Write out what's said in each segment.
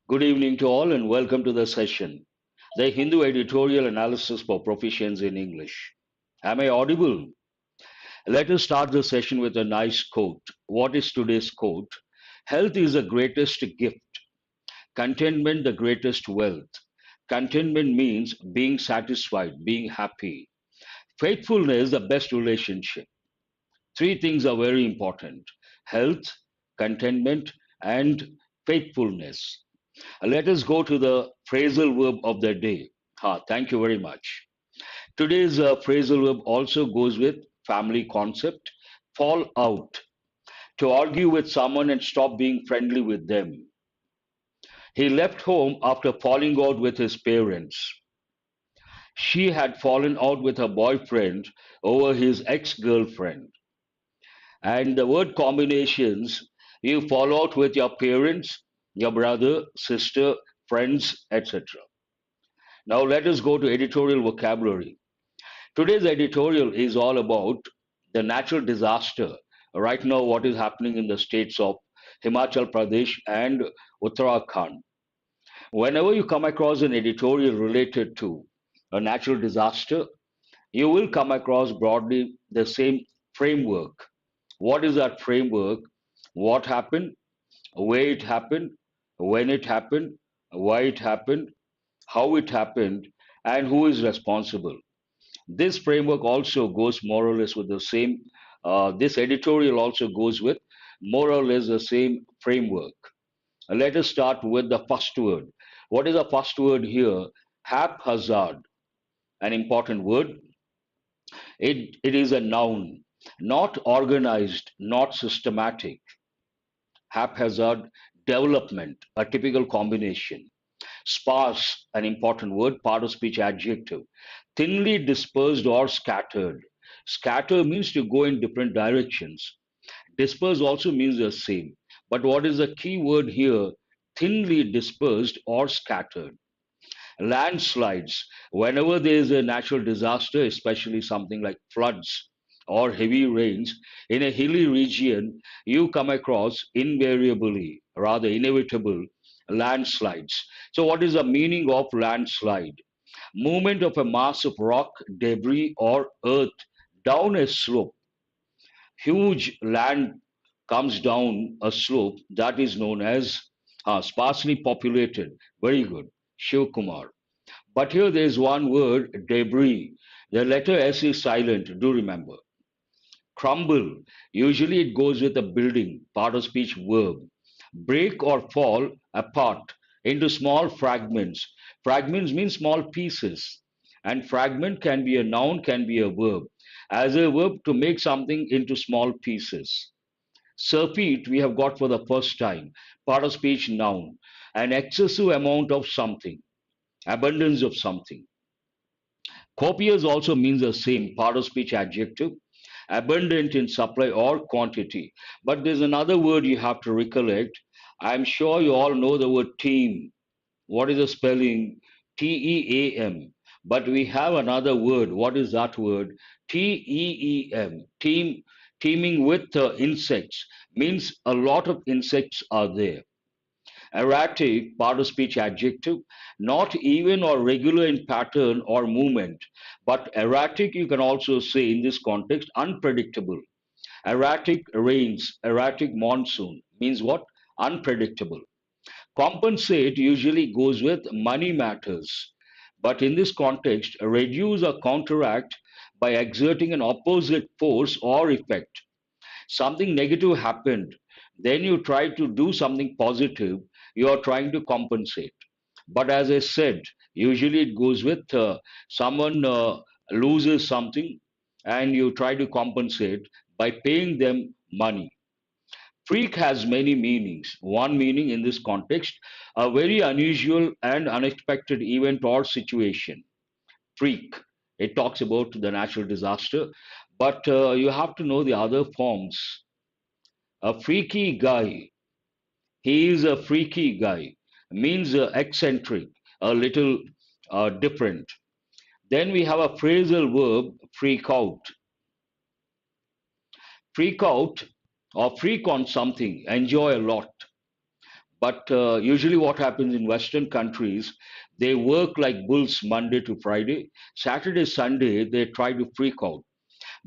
Good evening to all and welcome to the session. The Hindu Editorial Analysis for Proficiency in English. Am I audible? Let us start the session with a nice quote. What is today's quote? Health is the greatest gift, contentment the greatest wealth. Contentment means being satisfied, being happy. Faithfulness the best relationship. Three things are very important: health, contentment, and faithfulness. Let us go to the phrasal verb of the day. Thank you very much. Today's phrasal verb also goes with family concept. Fall out. To argue with someone and stop being friendly with them. He left home after falling out with his parents. She had fallen out with her boyfriend over his ex-girlfriend. And the word combinations, you fall out with your parents, your brother, sister, friends, etc. Now let us go to editorial vocabulary. Today's editorial is all about the natural disaster. Right now, what is happening in the states of Himachal Pradesh and Uttarakhand. Whenever you come across an editorial related to a natural disaster, you will come across broadly the same framework. What is that framework? What happened? Where it happened? When it happened? Why it happened? How it happened? And who is responsible? This framework also goes more or less with the same, this editorial also goes with more or less the same framework. Let us start with the first word. What is the first word here? Haphazard, an important word. It is a noun, not organized, not systematic. Haphazard, development, a typical combination. Sparse, an important word, part of speech adjective. Thinly dispersed or scattered. Scatter means to go in different directions. Disperse also means the same. But what is the key word here? Thinly dispersed or scattered. Landslides. Whenever there is a natural disaster, especially something like floods or heavy rains, in a hilly region, you come across invariably, rather inevitable, landslides. So, what is the meaning of landslide? Movement of a mass of rock, debris, or earth down a slope. Huge land comes down a slope that is known as sparsely populated. Very good, Shiv Kumar. But here there is one word, debris. The letter S is silent, do remember. Crumble, usually it goes with a building, part of speech verb. Break or fall apart into small fragments. Fragments mean small pieces. And fragment can be a noun, can be a verb. As a verb, to make something into small pieces. Surfeit, we have got for the first time, part of speech noun. An excessive amount of something, abundance of something. Copious also means the same, part of speech adjective, abundant in supply or quantity. But there's another word you have to recollect. I'm sure you all know the word team. What is the spelling? Team. But we have another word. What is that word? Teem. Team, teeming with insects means a lot of insects are there. Erratic, part of speech adjective, not even or regular in pattern or movement, but erratic you can also say in this context, unpredictable. Erratic rains, erratic monsoon means what? Unpredictable. Compensate usually goes with money matters, but in this context, reduce or counteract by exerting an opposite force or effect. Something negative happened, then you try to do something positive, you are trying to compensate. But as I said, usually it goes with someone loses something and you try to compensate by paying them money. Freak has many meanings. One meaning in this context, a very unusual and unexpected event or situation. Freak, it talks about the natural disaster, but you have to know the other forms. A freaky guy, he is a freaky guy, means eccentric, a little different. Then we have a phrasal verb, freak out. Freak out or freak on something, enjoy a lot. But usually, what happens in Western countries, they work like bulls Monday to Friday. Saturday, Sunday, they try to freak out.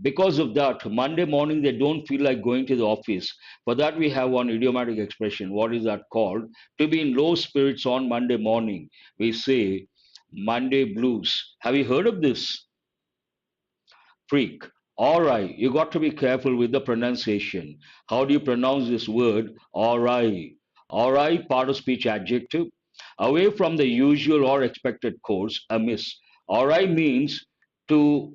Because of that, Monday morning, they don't feel like going to the office. For that, we have one idiomatic expression. What is that called? To be in low spirits on Monday morning. We say Monday blues. Have you heard of this? Freak. All right, you got to be careful with the pronunciation. How do you pronounce this word? All right. All right, part of speech adjective. Away from the usual or expected course, amiss. All right means to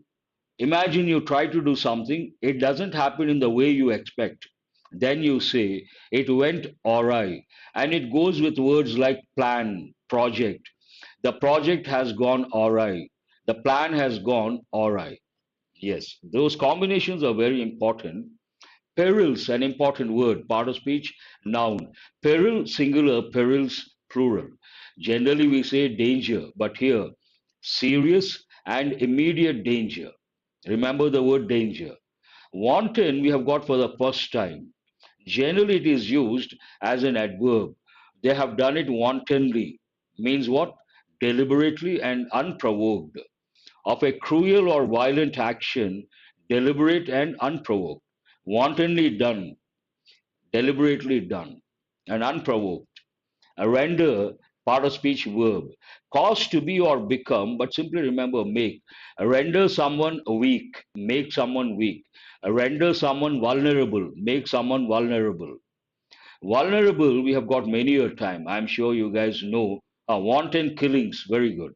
imagine you try to do something, it doesn't happen in the way you expect. Then you say, it went all right. And it goes with words like plan, project. The project has gone all right. The plan has gone all right. Yes, those combinations are very important. Perils, an important word, part of speech, noun. Peril, singular, perils, plural. Generally, we say danger, but here, serious and immediate danger. Remember the word danger. Wanton, we have got for the first time. Generally, it is used as an adverb. They have done it wantonly. Means what? Deliberately and unprovoked. Of a cruel or violent action, deliberate and unprovoked. Wantonly done, deliberately done, and unprovoked. A render, part of speech verb. Cause to be or become, but simply remember make. A render someone weak, make someone weak. A render someone vulnerable, make someone vulnerable. Vulnerable, we have got many a time. I'm sure you guys know. Wanton killings, very good.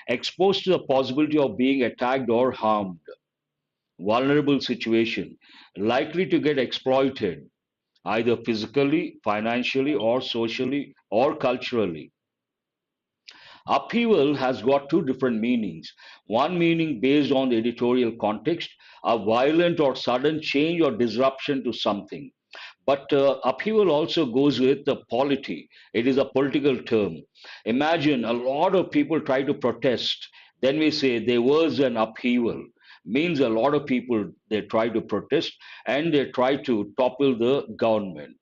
Exposed to the possibility of being attacked or harmed. Vulnerable situation. Likely to get exploited, either physically, financially, or socially, or culturally. Upheaval has got two different meanings. One meaning based on the editorial context, a violent or sudden change or disruption to something. But upheaval also goes with the polity. It is a political term. Imagine a lot of people try to protest. Then we say there was an upheaval. Means a lot of people they try to protest and they try to topple the government.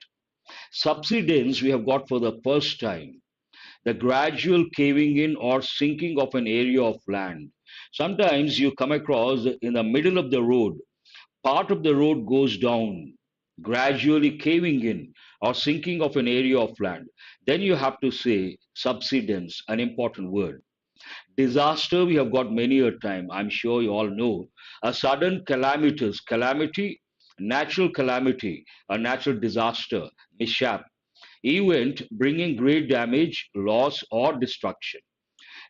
Subsidence we have got for the first time, the gradual caving in or sinking of an area of land. Sometimes you come across in the middle of the road, part of the road goes down, gradually caving in or sinking of an area of land. Then you have to say subsidence, an important word. Disaster, we have got many a time. I'm sure you all know. A sudden calamitous, calamity, natural calamity, a natural disaster, mishap, event bringing great damage, loss, or destruction.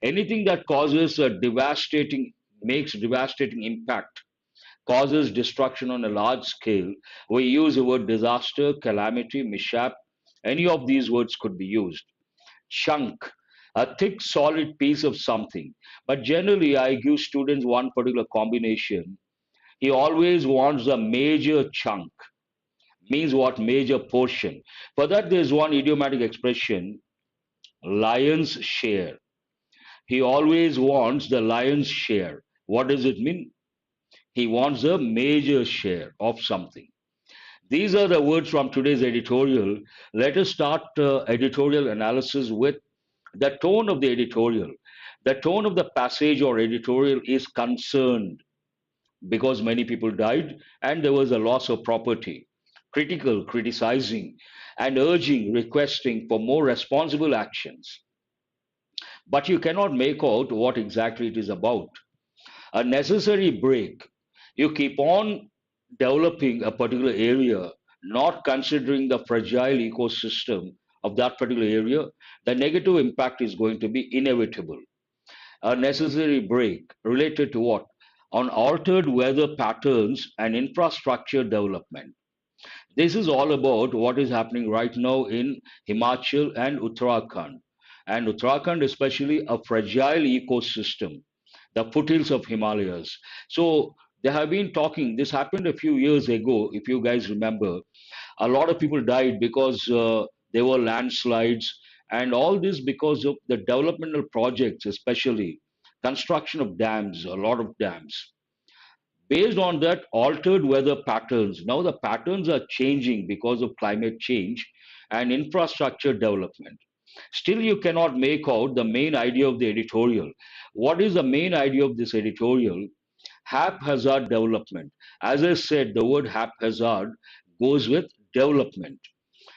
Anything that causes a devastating, makes devastating impact, causes destruction on a large scale. We use the word disaster, calamity, mishap. Any of these words could be used. Chunk, a thick, solid piece of something. But generally, I give students one particular combination. He always wants a major chunk. Means what? Major portion. For that, there's one idiomatic expression, lion's share. He always wants the lion's share. What does it mean? He wants a major share of something. These are the words from today's editorial. Let us start editorial analysis with the tone of the editorial. The tone of the passage or editorial is concerned because many people died and there was a loss of property. Critical, criticizing, and urging, requesting for more responsible actions. But you cannot make out what exactly it is about. A necessary break. You keep on developing a particular area, not considering the fragile ecosystem of that particular area, the negative impact is going to be inevitable. A necessary break related to what? On altered weather patterns and infrastructure development. This is all about what is happening right now in Himachal and Uttarakhand. And Uttarakhand, especially a fragile ecosystem, the foothills of Himalayas. So they have been talking, this happened a few years ago, if you guys remember. A lot of people died because there were landslides, and all this because of the developmental projects, especially construction of dams, a lot of dams. Based on that altered weather patterns, now the patterns are changing because of climate change, and infrastructure development. Still, you cannot make out the main idea of the editorial. What is the main idea of this editorial? Haphazard development. As I said, the word haphazard goes with development.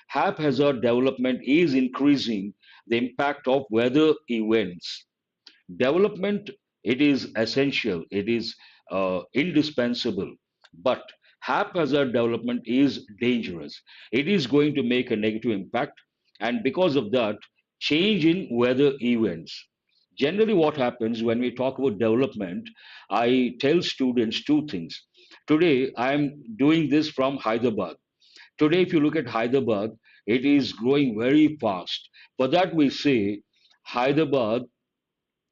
Haphazard development is increasing the impact of weather events. Development, it is essential, it is indispensable, but haphazard development is dangerous. It is going to make a negative impact, and because of that, change in weather events. Generally, what happens when we talk about development, I tell students two things. Today, I am doing this from Hyderabad. Today, if you look at Hyderabad, it is growing very fast. For that, we say Hyderabad,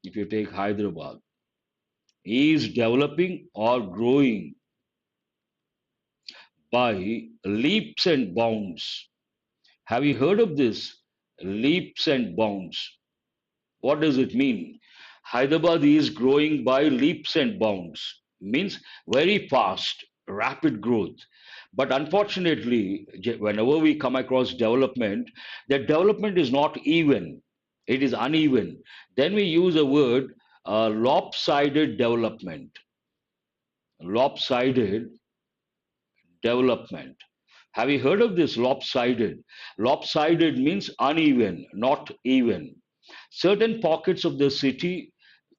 if you take Hyderabad, is developing or growing by leaps and bounds. Have you heard of this? Leaps and bounds. What does it mean? Hyderabad is growing by leaps and bounds, means very fast, rapid growth. But unfortunately, whenever we come across development, the development is not even, it is uneven. Then we use a word lopsided development. Lopsided development. Have you heard of this lopsided? Lopsided means uneven, not even. Certain pockets of the city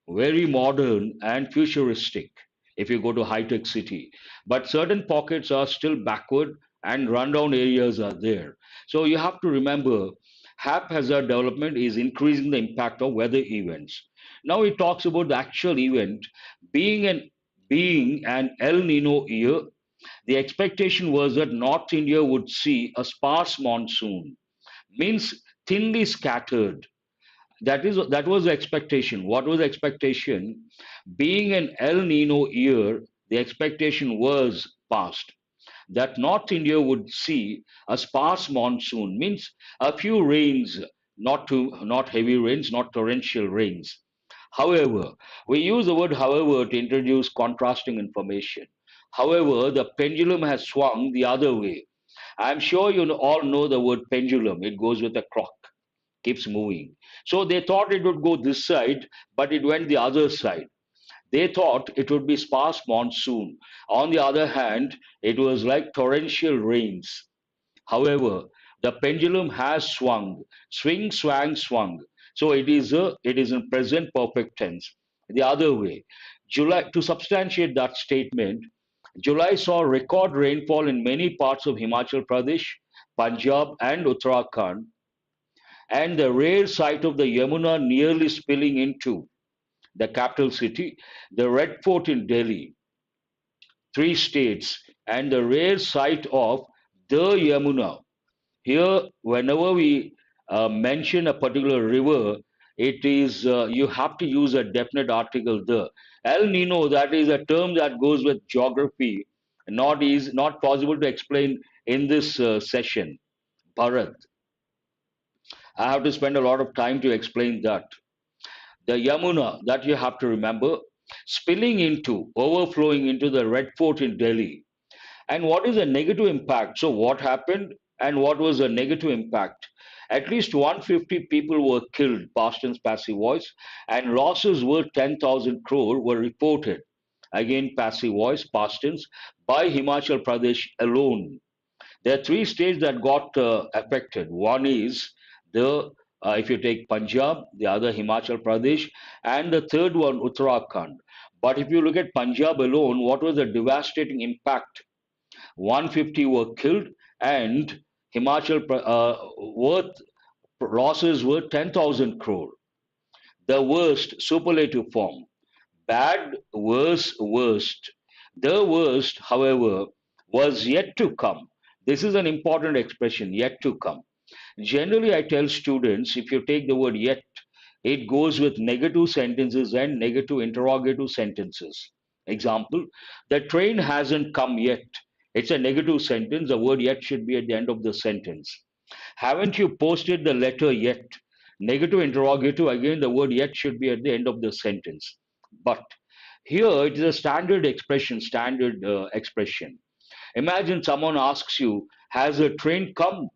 very modern and futuristic if you go to high-tech city, but certain pockets are still backward and rundown areas are there. So you have to remember haphazard development is increasing the impact of weather events. Now it talks about the actual event being an El Nino year. The expectation was that North India would see a sparse monsoon, means thinly scattered. That was the expectation. What was the expectation? Being an El Nino year, the expectation was past that North India would see a sparse monsoon, means a few rains, not heavy rains, not torrential rains. However, we use the word however to introduce contrasting information. However, the pendulum has swung the other way. I'm sure all know the word pendulum. It goes with a clock, keeps moving. So they thought it would go this side, but it went the other side. They thought it would be sparse monsoon. On the other hand, it was like torrential rains. However, the pendulum has swung, swing, swang, swung. So it is in present perfect tense. The other way, July to substantiate that statement, July saw record rainfall in many parts of Himachal Pradesh, Punjab, and Uttarakhand, and the rare sight of the Yamuna nearly spilling into the capital city, the Red Fort in Delhi, three states, and the rare sight of the Yamuna. Here, whenever we mention a particular river, it is you have to use a definite article the. El Nino, that is a term that goes with geography, not possible to explain in this session. Bharat, I have to spend a lot of time to explain that. The Yamuna, that you have to remember, overflowing into the Red Fort in Delhi. And what is the negative impact? So, what happened and what was the negative impact? At least 150 people were killed, past tense passive voice, and losses worth 10,000 crore were reported, again passive voice, past tense, by Himachal Pradesh alone. There are three states that got affected. One is if you take Punjab, the other Himachal Pradesh, and the third one Uttarakhand. But if you look at Punjab alone, what was the devastating impact? 150 were killed, and worth losses were 10,000 crore. The worst superlative form. Bad, worse, worst. The worst, however, was yet to come. This is an important expression, yet to come. Generally, I tell students if you take the word yet, it goes with negative sentences and negative interrogative sentences. Example, the train hasn't come yet. It's a negative sentence. The word yet should be at the end of the sentence. Haven't you posted the letter yet? Negative interrogative, again, the word yet should be at the end of the sentence. But here it is a standard expression. Imagine someone asks you, has a train come?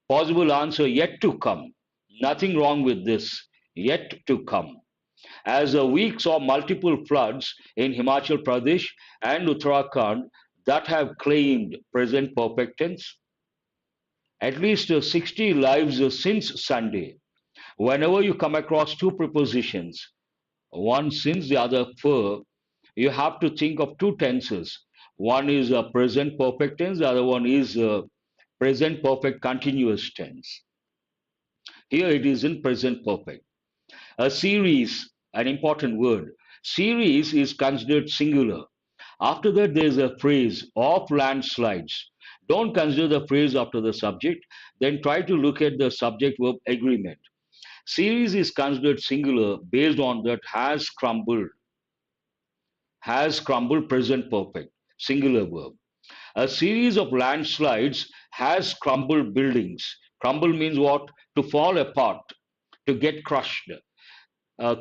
Possible answer yet to come. Nothing wrong with this. Yet to come. As a week saw multiple floods in Himachal Pradesh and Uttarakhand that have claimed present perfect tense. At least 60 lives since Sunday. Whenever you come across two prepositions, one since, the other for, you have to think of two tenses. One is a present perfect tense, the other one is a present perfect continuous tense. Here it is in present perfect. A series, an important word. Series is considered singular. After that, there is a phrase of landslides. Don't consider the phrase after the subject, then try to look at the subject verb agreement. Series is considered singular based on that has crumbled present perfect, singular verb. A series of landslides has crumbled buildings. Crumble means what? To fall apart, to get crushed.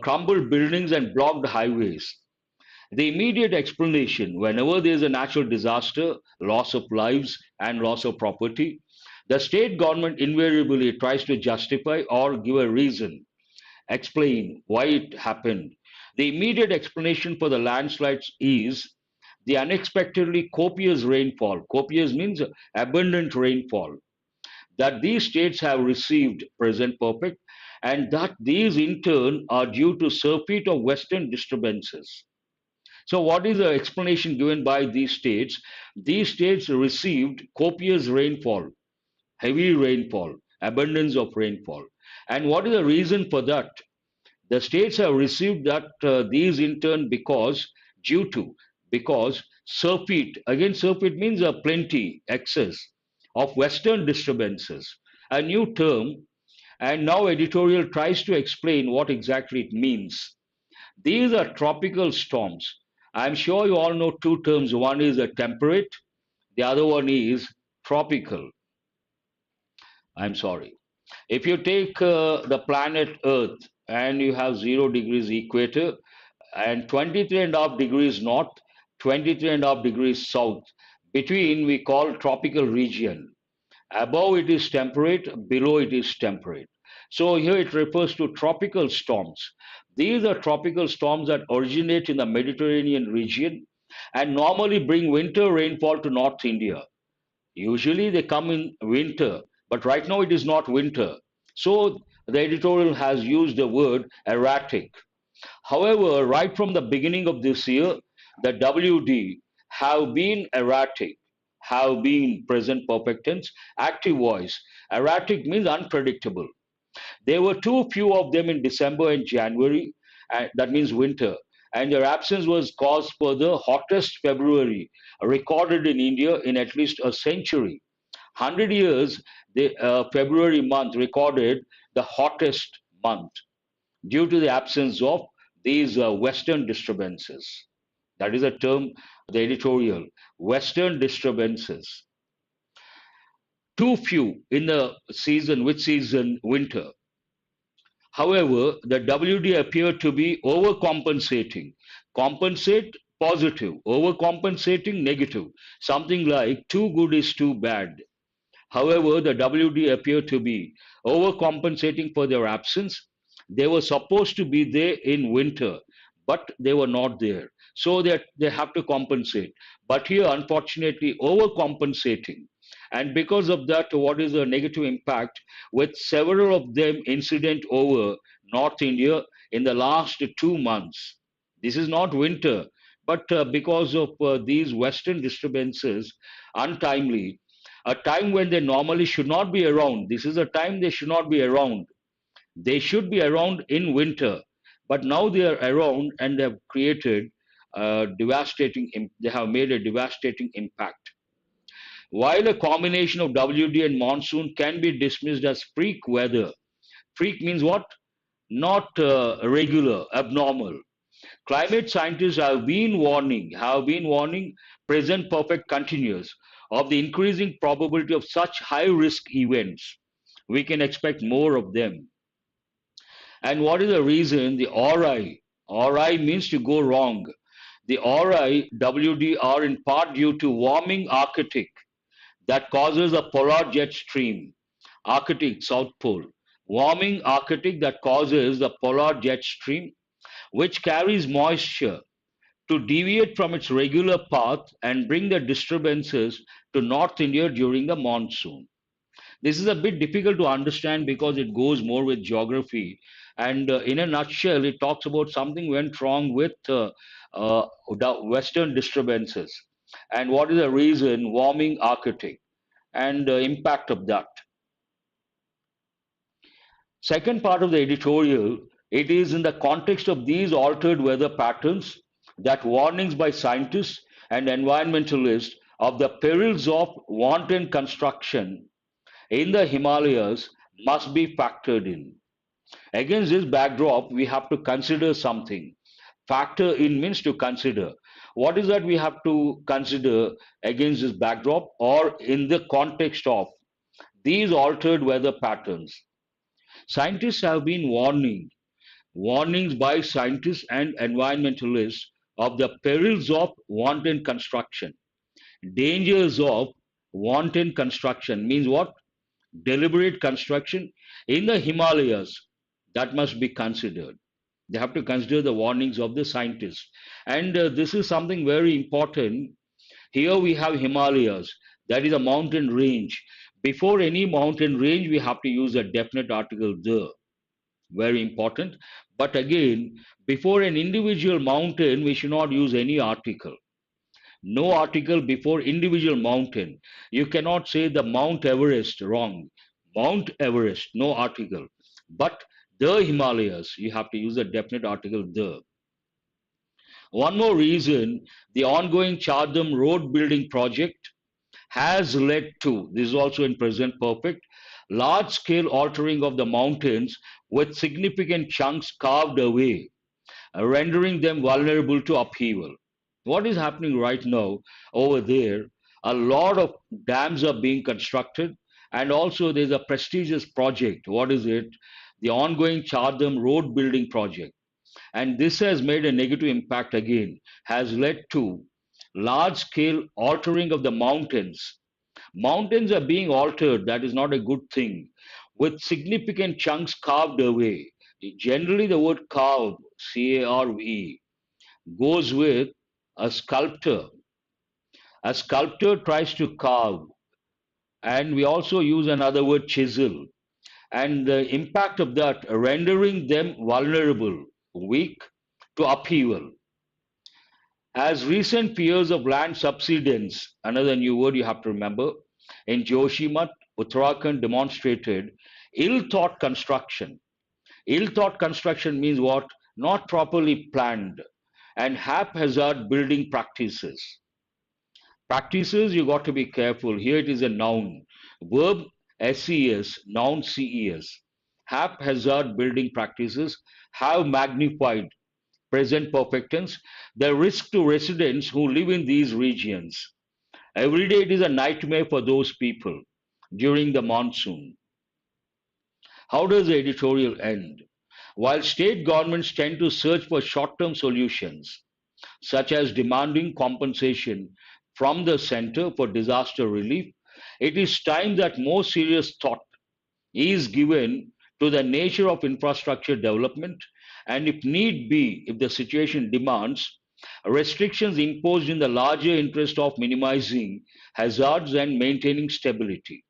Crumbled buildings and blocked highways. The immediate explanation whenever there is a natural disaster, loss of lives, and loss of property, the state government invariably tries to justify or give a reason, explain why it happened. The immediate explanation for the landslides is the unexpectedly copious rainfall. Copious means abundant rainfall that these states have received, present perfect, and that these in turn are due to surfeit of western disturbances. So, what is the explanation given by these states? These states received copious rainfall, heavy rainfall, abundance of rainfall. And what is the reason for that? The states have received that these in turn due to, because surfeit, again, surfeit means a plenty, excess of western disturbances, a new term, and now editorial tries to explain what exactly it means. These are tropical storms. I'm sure you all know two terms. One is a temperate, the other one is tropical. I'm sorry. If you take the planet Earth and you have 0 degrees equator and 23.5 degrees north, 23.5 degrees south, between we call tropical region. Above it is temperate, below it is temperate. So here it refers to tropical storms. These are tropical storms that originate in the Mediterranean region and normally bring winter rainfall to North India. Usually they come in winter, but right now it is not winter. So the editorial has used the word erratic. However, right from the beginning of this year, the WD have been erratic, have been present perfect tense, active voice. Erratic means unpredictable. There were too few of them in December and January, and that means winter. And their absence was caused for the hottest February recorded in India in at least a century. 100 years, the February month recorded the hottest month due to the absence of these Western disturbances. That is a term, the editorial, Western disturbances. Too few in the season, which season? Winter. However, the WD appeared to be overcompensating. Compensate, positive. Overcompensating, negative. Something like too good is too bad. However, the WD appeared to be overcompensating for their absence. They were supposed to be there in winter, but they were not there. So they have to compensate. But here, unfortunately, overcompensating. And because of that, what is the negative impact? With several of them incident over North India in the last 2 months. This is not winter, but because of these Western disturbances, untimely, a time when they normally should not be around. This is a time they should not be around. They should be around in winter, but now they are around and they have created they have made a devastating impact. While a combination of WD and monsoon can be dismissed as freak weather, freak means what? Not regular, abnormal. Climate scientists have been warning present perfect continuous of the increasing probability of such high risk events. We can expect more of them. And what is the reason? The RI. RI means to go wrong. The RI, WD are in part due to warming Arctic that causes a polar jet stream. Arctic, South Pole. Warming Arctic that causes the polar jet stream, which carries moisture, to deviate from its regular path and bring the disturbances to North India during the monsoon. This is a bit difficult to understand because it goes more with geography. And in a nutshell, it talks about something went wrong with the Western disturbances. And what is the reason? Warming Arctic and the impact of that. Second part of the editorial, it is in the context of these altered weather patterns that warnings by scientists and environmentalists of the perils of wanton construction in the Himalayas must be factored in. Against this backdrop, we have to consider something. Factor in means to consider. What is that we have to consider against this backdrop or in the context of these altered weather patterns? Scientists have been warnings by scientists and environmentalists of the perils of wanton construction. Dangers of wanton construction means what? Deliberate construction in the Himalayas. That must be considered. They have to consider the warnings of the scientists. And this is something very important. Here we have Himalayas, that is a mountain range. Before any mountain range, we have to use a definite article the. Very important. But again, before an individual mountain, we should not use any article. No article before individual mountain. You cannot say the Mount Everest, wrong. Mount Everest, no article. But the Himalayas, you have to use a definite article the. One more reason, the ongoing Chardham road building project has led to, this is also in present perfect, large scale altering of the mountains with significant chunks carved away, rendering them vulnerable to upheaval. What is happening right now over there? A lot of dams are being constructed, and also there's a prestigious project. What is it? The ongoing Chardham road building project. And this has made a negative impact again, has led to large scale altering of the mountains. Mountains are being altered, that is not a good thing, with significant chunks carved away. Generally, the word carve, C A R V E, goes with a sculptor. A sculptor tries to carve, and we also use another word, chisel. And the impact of that, rendering them vulnerable, weak to upheaval. As recent fears of land subsidence, another new word you have to remember, in Joshimath, Uttarakhand demonstrated ill-thought construction. Ill-thought construction means what? Not properly planned and haphazard building practices. Practices, you got to be careful. Here it is a noun. Verb SES, noun CES. Haphazard building practices have magnified present perfect tense the risk to residents who live in these regions. Every day it is a nightmare for those people during the monsoon. How does the editorial end? While state governments tend to search for short term solutions, such as demanding compensation from the center for disaster relief, it is time that more serious thought is given to the nature of infrastructure development and, if need be, if the situation demands, restrictions imposed in the larger interest of minimizing hazards and maintaining stability.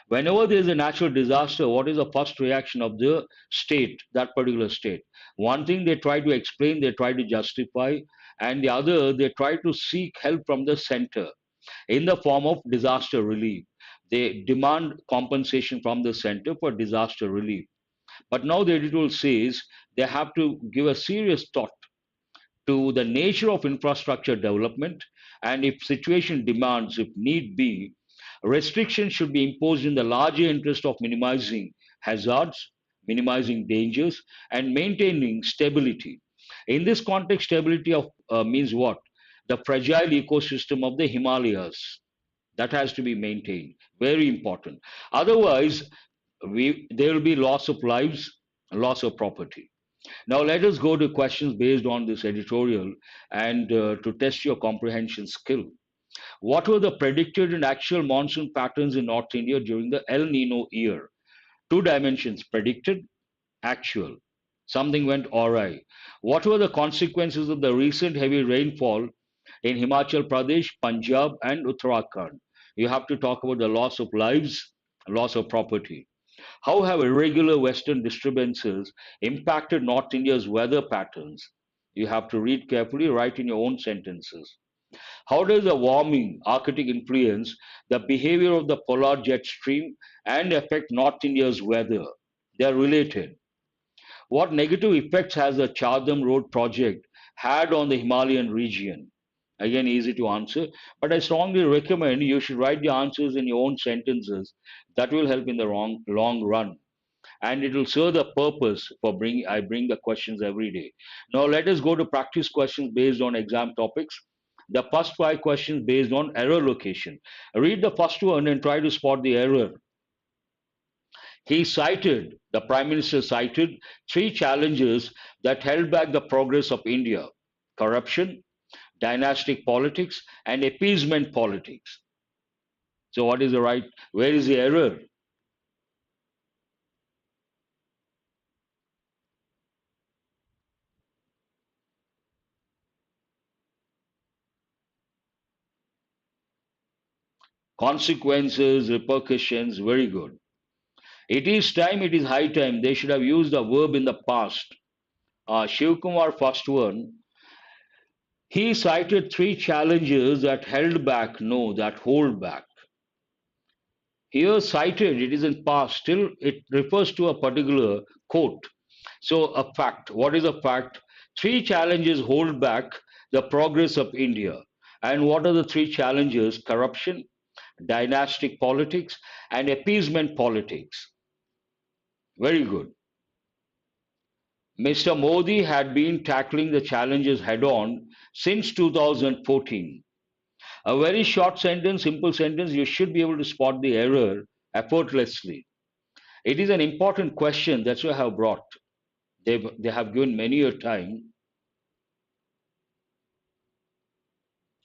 Whenever there is a natural disaster, what is the first reaction of the state, that particular state? One thing they try to explain, they try to justify, and the other, they try to seek help from the center in the form of disaster relief. They demand compensation from the center for disaster relief. But now the editorial says they have to give a serious thought to the nature of infrastructure development, and if situation demands, if need be, restrictions should be imposed in the larger interest of minimizing hazards, minimizing dangers, and maintaining stability. In this context, stability of means what? The fragile ecosystem of the Himalayas, that has to be maintained. Very important. Otherwise, there will be loss of lives, loss of property. Now, let us go to questions based on this editorial and to test your comprehension skill. What were the predicted and actual monsoon patterns in North India during the El Nino year? Two dimensions: predicted, actual. Something went awry. What were the consequences of the recent heavy rainfall in Himachal Pradesh, Punjab, and Uttarakhand? You have to talk about the loss of lives, loss of property. How have irregular Western disturbances impacted North India's weather patterns? You have to read carefully, write in your own sentences. How does the warming Arctic influence the behavior of the polar jet stream and affect North India's weather? They are related. What negative effects has the Chardham Road project had on the Himalayan region? Again, easy to answer, but I strongly recommend you should write the answers in your own sentences. That will help in the long run, and it will serve the purpose for I bring the questions every day. Now let us go to practice questions based on exam topics. The first five questions based on error location. Read the first one and try to spot the error. The Prime Minister cited three challenges that held back the progress of India: corruption, dynastic politics, and appeasement politics. So, what is the right? Where is the error? Consequences, repercussions, very good. It is high time. They should have used the verb in the past. Shiv Kumar, first one, he cited three challenges that held back, no, that hold back. Here cited, it is in past, still it refers to a particular quote. So a fact. What is a fact? Three challenges hold back the progress of India. And what are the three challenges? Corruption, dynastic politics, and appeasement politics. Very good. Mr. Modi had been tackling the challenges head on since 2014. A very short sentence, simple sentence, you should be able to spot the error effortlessly. It is an important question, that's why I have brought. They have given many a time.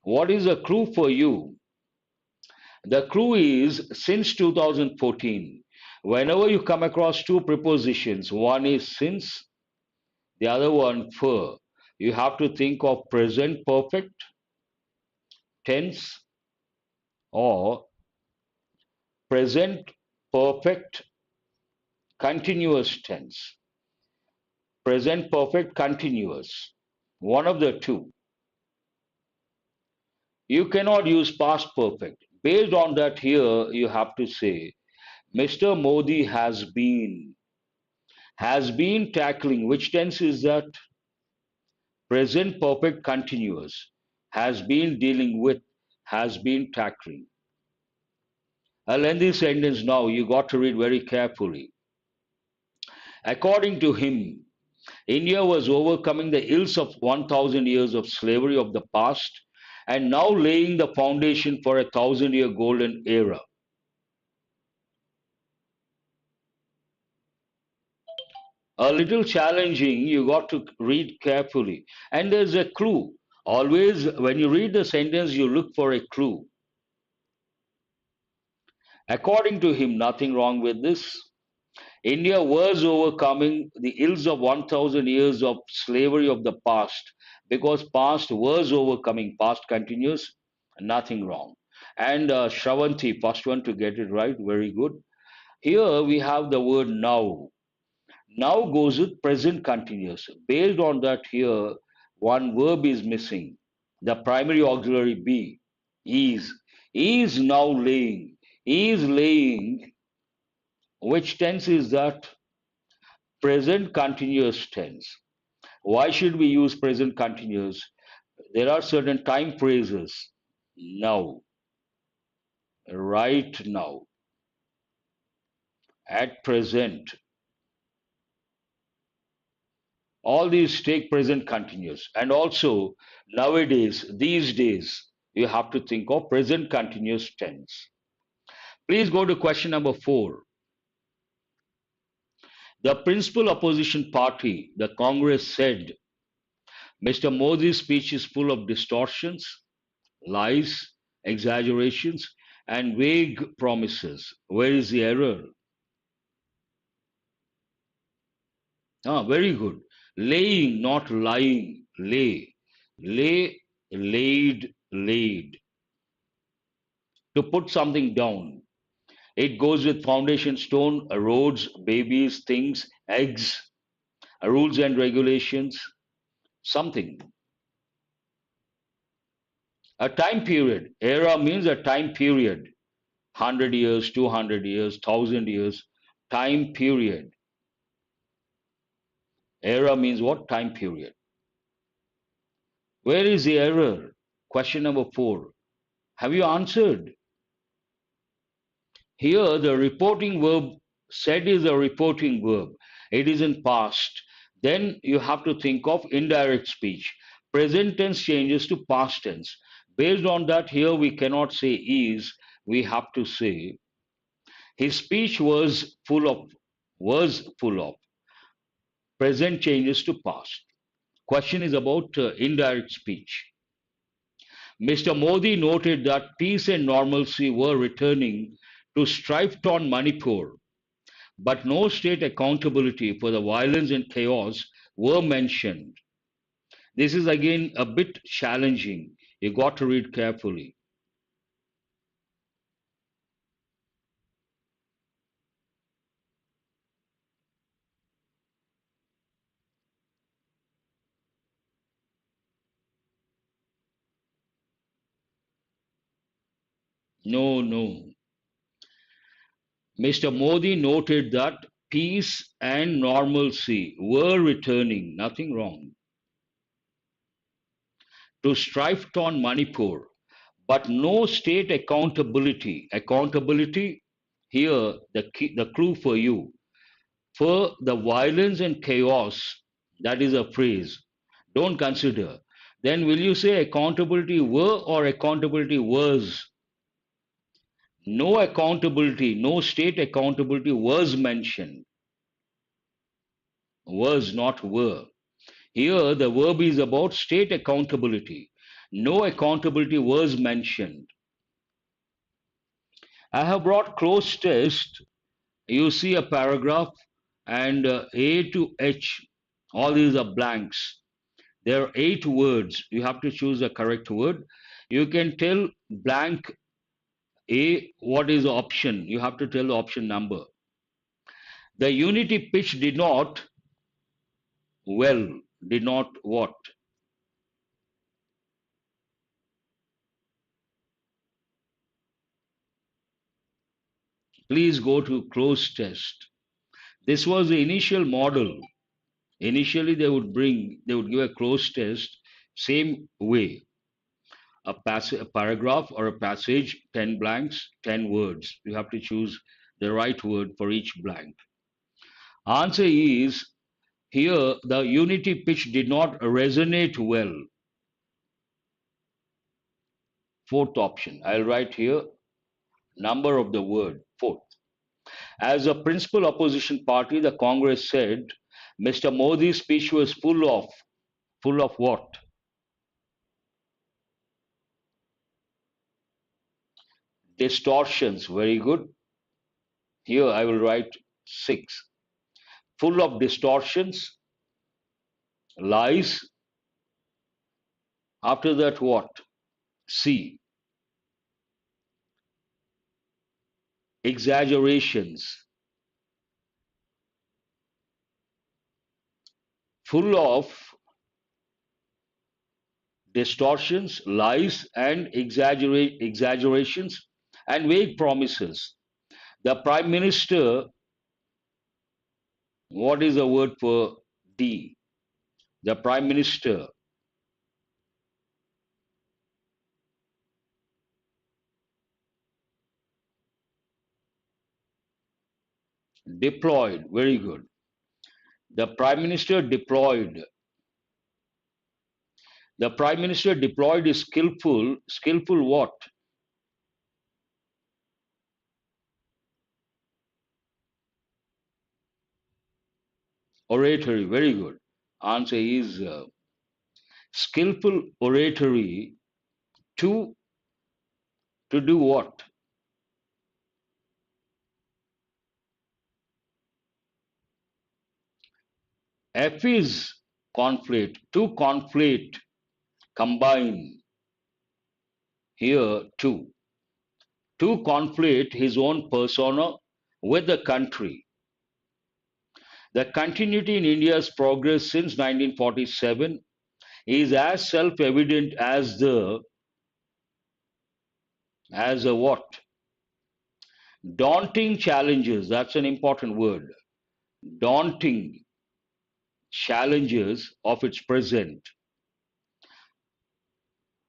What is the clue for you? The clue is since 2014. Whenever you come across two prepositions, one is since, the other one for, you have to think of present perfect tense or present perfect continuous tense. Present perfect continuous. One of the two. You cannot use past perfect. Based on that, here you have to say Mr. Modi has been tackling. Which tense is that? Present perfect continuous. Has been dealing with, has been tackling. A lengthy sentence now, you got to read very carefully. According to him, India was overcoming the ills of 1,000 years of slavery of the past and now laying the foundation for a 1,000-year golden era. A little challenging, you got to read carefully. And there's a clue. Always, when you read the sentence, you look for a clue. According to him, nothing wrong with this. India was overcoming the ills of 1,000 years of slavery of the past because past was overcoming, past continuous, nothing wrong. And Shravanti, first one to get it right, very good. Here we have the word now. Now goes with present continuous. Based on that, here one verb is missing. The primary auxiliary be is. Is now laying. Is laying. Which tense is that? Present continuous tense. Why should we use present continuous? There are certain time phrases. Now, right now, at present. All these take present continuous. And also, nowadays, these days, you have to think of present continuous tense. Please go to question number 4. The principal opposition party, the Congress, said Mr. Modi's speech is full of distortions, lies, exaggerations, and vague promises. Where is the error? Ah, very good. Laying, not lying. Lay. Lay, laid, laid. To put something down. It goes with foundation stone, roads, babies, things, eggs, rules and regulations, something. A time period. Era means a time period. 100 years, 200 years, 1000 years. Time period. Era means what? Time period. Where is the error? Question number 4. Have you answered? Here, the reporting verb said is a reporting verb. It is in past. Then you have to think of indirect speech. Present tense changes to past tense. Based on that, here we cannot say is. We have to say his speech was full of. Present changes to past. Question is about indirect speech. Mr. Modi noted that peace and normalcy were returning to strife-torn Manipur, but no state accountability for the violence and chaos were mentioned. This is again a bit challenging. You got to read carefully. No, no. Mr. Modi noted that peace and normalcy were returning, nothing wrong, to strife-torn Manipur, but no state accountability. Accountability, here the clue for you. For the violence and chaos, that is a phrase. Don't consider. Then will you say accountability were or accountability was? No accountability, no state accountability was mentioned. Was, not were. Here the verb is about state accountability. No accountability was mentioned. I have brought close test. You see a paragraph and A to H, all these are blanks. There are 8 words. You have to choose a correct word. You can tell blank A what is the option. You have to tell the option number. The unity pitch did not, well, did not what? Please go to close test. This was the initial model. Initially, they would give a close test, same way. A paragraph or a passage, 10 blanks, 10 words. You have to choose the right word for each blank. Answer is here the unity pitch did not resonate well. Fourth option. I'll write here number of the word, fourth. As a principal opposition party, the Congress said Mr. Modi's speech was full of what? Distortions. Very good. Here I will write 6. Full of distortions, lies. After that, what? C. Exaggerations. Full of distortions, lies, and exaggerations and vague promises. The Prime Minister, what is the word for D? The Prime Minister deployed, very good. The Prime Minister deployed. The Prime Minister deployed is skillful what? Oratory, very good. Answer is skillful oratory to do what? F is conflate. To conflate, combine here too. To conflate his own persona with the country. The continuity in India's progress since 1947 is as self-evident as a what? Daunting challenges. That's an important word. Daunting challenges of its present.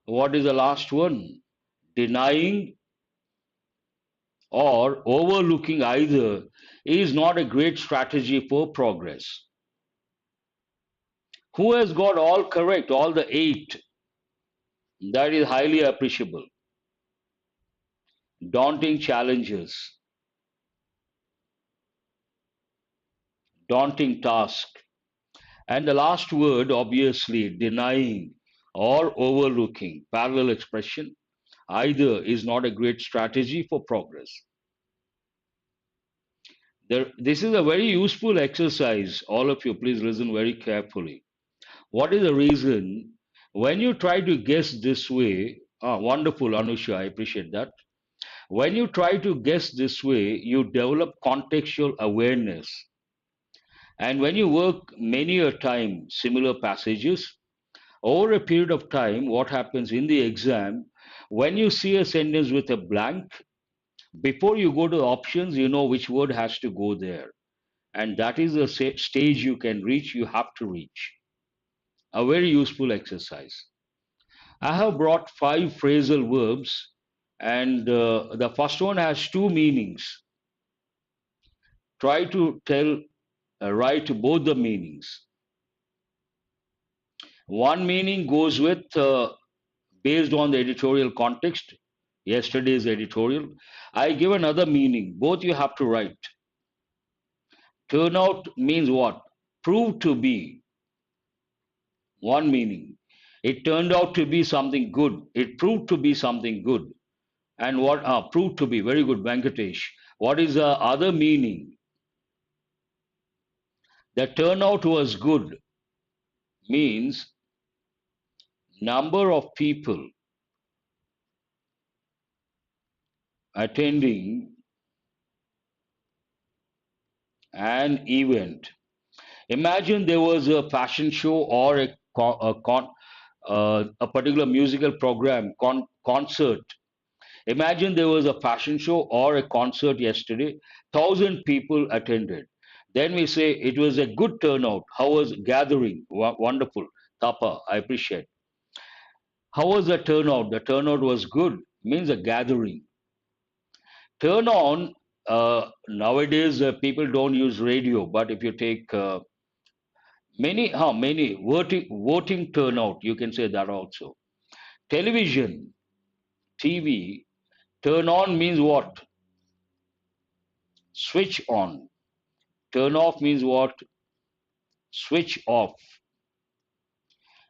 What is the last one? Denying or overlooking either is not a great strategy for progress. Who has got all correct, all the eight? That is highly appreciable. Daunting challenges, daunting task. And the last word, obviously, denying or overlooking, parallel expression, either is not a great strategy for progress. This is a very useful exercise. All of you, please listen very carefully. What is the reason? When you try to guess this way, wonderful, Anusha, I appreciate that. When you try to guess this way, you develop contextual awareness. And when you work many a time similar passages, over a period of time, what happens in the exam, when you see a sentence with a blank, before you go to options, you know which word has to go there. And that is the stage you can reach, you have to reach. A very useful exercise. I have brought 5 phrasal verbs, and the first one has 2 meanings. Try to write both the meanings. One meaning goes with, based on the editorial context, yesterday's editorial. I give another meaning. Both you have to write. Turnout means what? Prove to be. One meaning. It turned out to be something good. It proved to be something good. And what proved to be very good, Venkatesh. What is the other meaning? The turnout was good means number of people attending an event. Imagine there was a fashion show or a particular musical program, concert. Imagine there was a fashion show or a concert yesterday, 1,000 people attended. Then we say it was a good turnout. How was gathering? Wonderful. Tapa, I appreciate. How was the turnout? The turnout was good, means a gathering. Turn on, nowadays people don't use radio, but if you take many voting turnout, you can say that also. Television, TV, turn on means what? Switch on. Turn off means what? Switch off.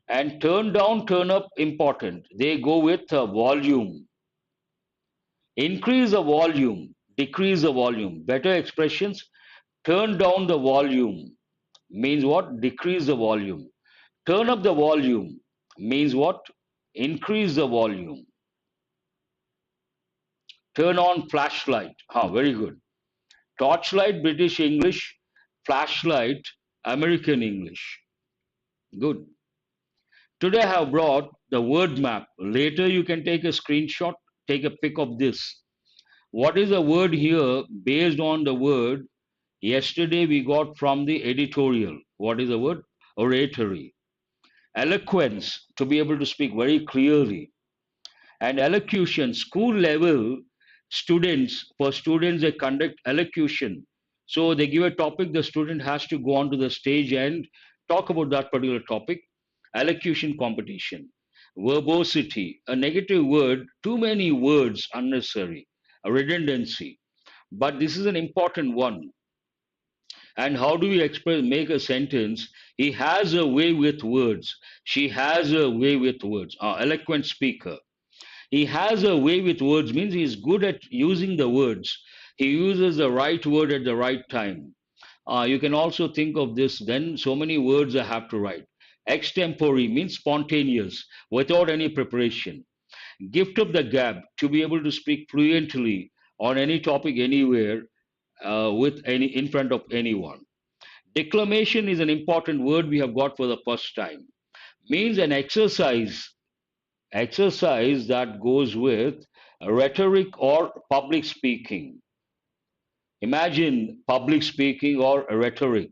And turn down, turn up, important. They go with volume. Increase the volume, decrease the volume. Better expressions, turn down the volume means what? Decrease the volume. Turn up the volume means what? Increase the volume. Turn on flashlight. Very good. Torchlight, British English. Flashlight, American English. Good. Today I have brought the word map. Later you can take a screenshot, take a pic of this. What is the word here based on the word yesterday we got from the editorial? What is the word? Oratory. Eloquence, to be able to speak very clearly. And elocution, school level for students, they conduct elocution. So they give a topic, the student has to go onto the stage and talk about that particular topic. Elocution competition. Verbosity, a negative word, too many words unnecessary, a redundancy. But this is an important one. And how do we make a sentence? He has a way with words. She has a way with words. Eloquent speaker. He has a way with words means he is good at using the words. He uses the right word at the right time. You can also think of this, then so many words I have to write. Extempore means spontaneous, without any preparation. Gift of the gab, to be able to speak fluently on any topic anywhere with any in front of anyone. Declamation is an important word we have got for the first time. Means an exercise that goes with rhetoric or public speaking. Imagine public speaking or rhetoric.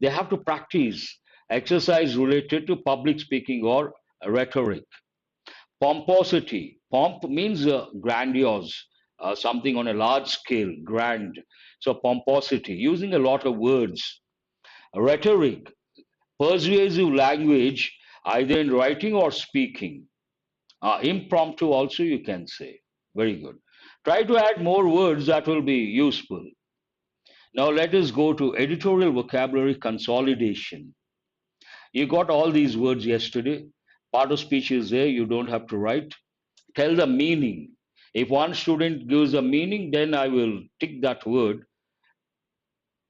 They have to practice exercise related to public speaking or rhetoric. Pomposity. Pomp means grandiose, something on a large scale, grand. So pomposity, using a lot of words. Rhetoric, persuasive language, either in writing or speaking. Impromptu also you can say. Very good. Try to add more words that will be useful. Now let us go to editorial vocabulary consolidation. You got all these words yesterday. Part of speech is there, you don't have to write. Tell the meaning. If one student gives a meaning, then I will tick that word.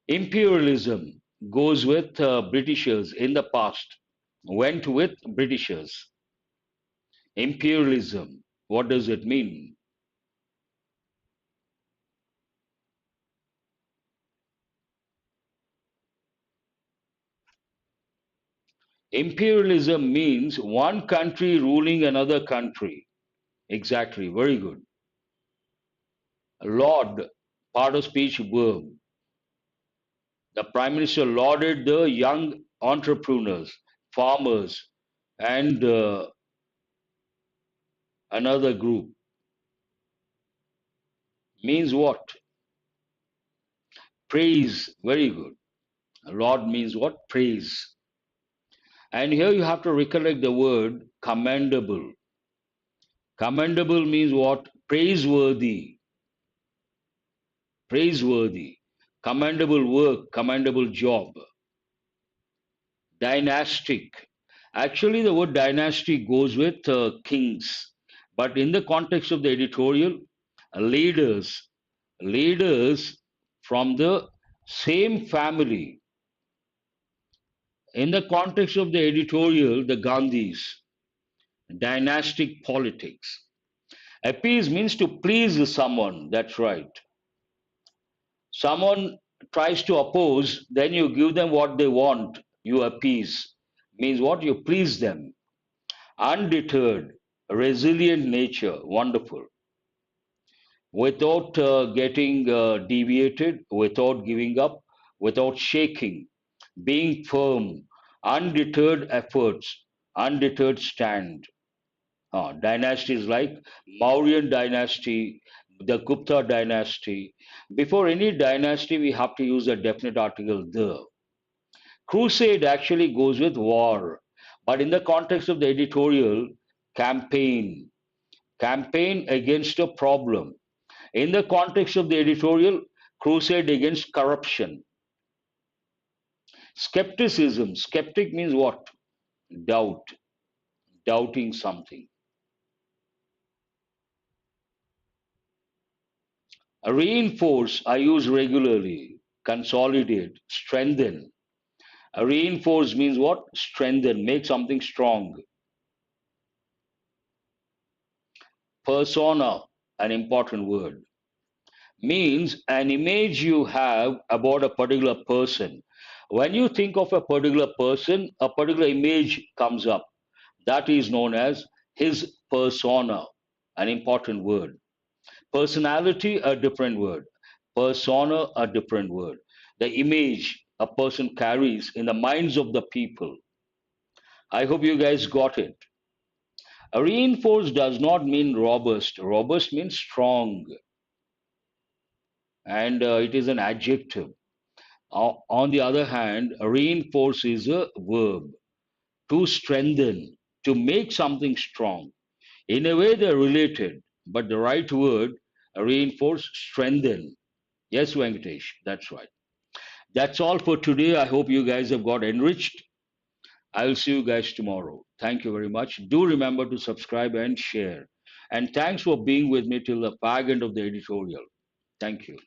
Imperialism goes with Britishers in the past, went with Britishers. Imperialism, what does it mean? Imperialism means one country ruling another country. Exactly, very good. Laud, part of speech verb. The Prime Minister lauded the young entrepreneurs, farmers, and another group. Means what? Praise. Very good. Laud means what? Praise. And here you have to recollect the word commendable. Commendable means what? Praiseworthy. Praiseworthy. Commendable work, commendable job. Dynastic. Actually, the word dynasty goes with kings, but in the context of the editorial, leaders, leaders from the same family. In the context of the editorial, the Gandhis, dynastic politics. Appease means to please someone. That's right. Someone tries to oppose, then you give them what they want. You appease. Means what? You please them. Undeterred, resilient nature, wonderful. Without getting deviated, without giving up, without shaking, being firm, undeterred efforts, undeterred stand. Dynasties like Mauryan dynasty, the Gupta dynasty. Before any dynasty, we have to use a definite article, the. Crusade actually goes with war, but in the context of the editorial, campaign, campaign against a problem. In the context of the editorial, crusade against corruption. Skepticism, skeptic means what? Doubt, doubting something. Reinforce, I use regularly. Consolidate, strengthen. Reinforce means what? Strengthen, make something strong. Persona, an important word, means an image you have about a particular person. When you think of a particular person, a particular image comes up. That is known as his persona, an important word. Personality, a different word. Persona, a different word. The image a person carries in the minds of the people. I hope you guys got it. Reinforced does not mean robust. Robust means strong, and it is an adjective. On the other hand, reinforce is a verb. To strengthen, to make something strong. In a way, they're related, but the right word, reinforce, strengthen. Yes, Venkatesh, that's right. That's all for today. I hope you guys have got enriched. I'll see you guys tomorrow. Thank you very much. Do remember to subscribe and share. And thanks for being with me till the fag end of the editorial. Thank you.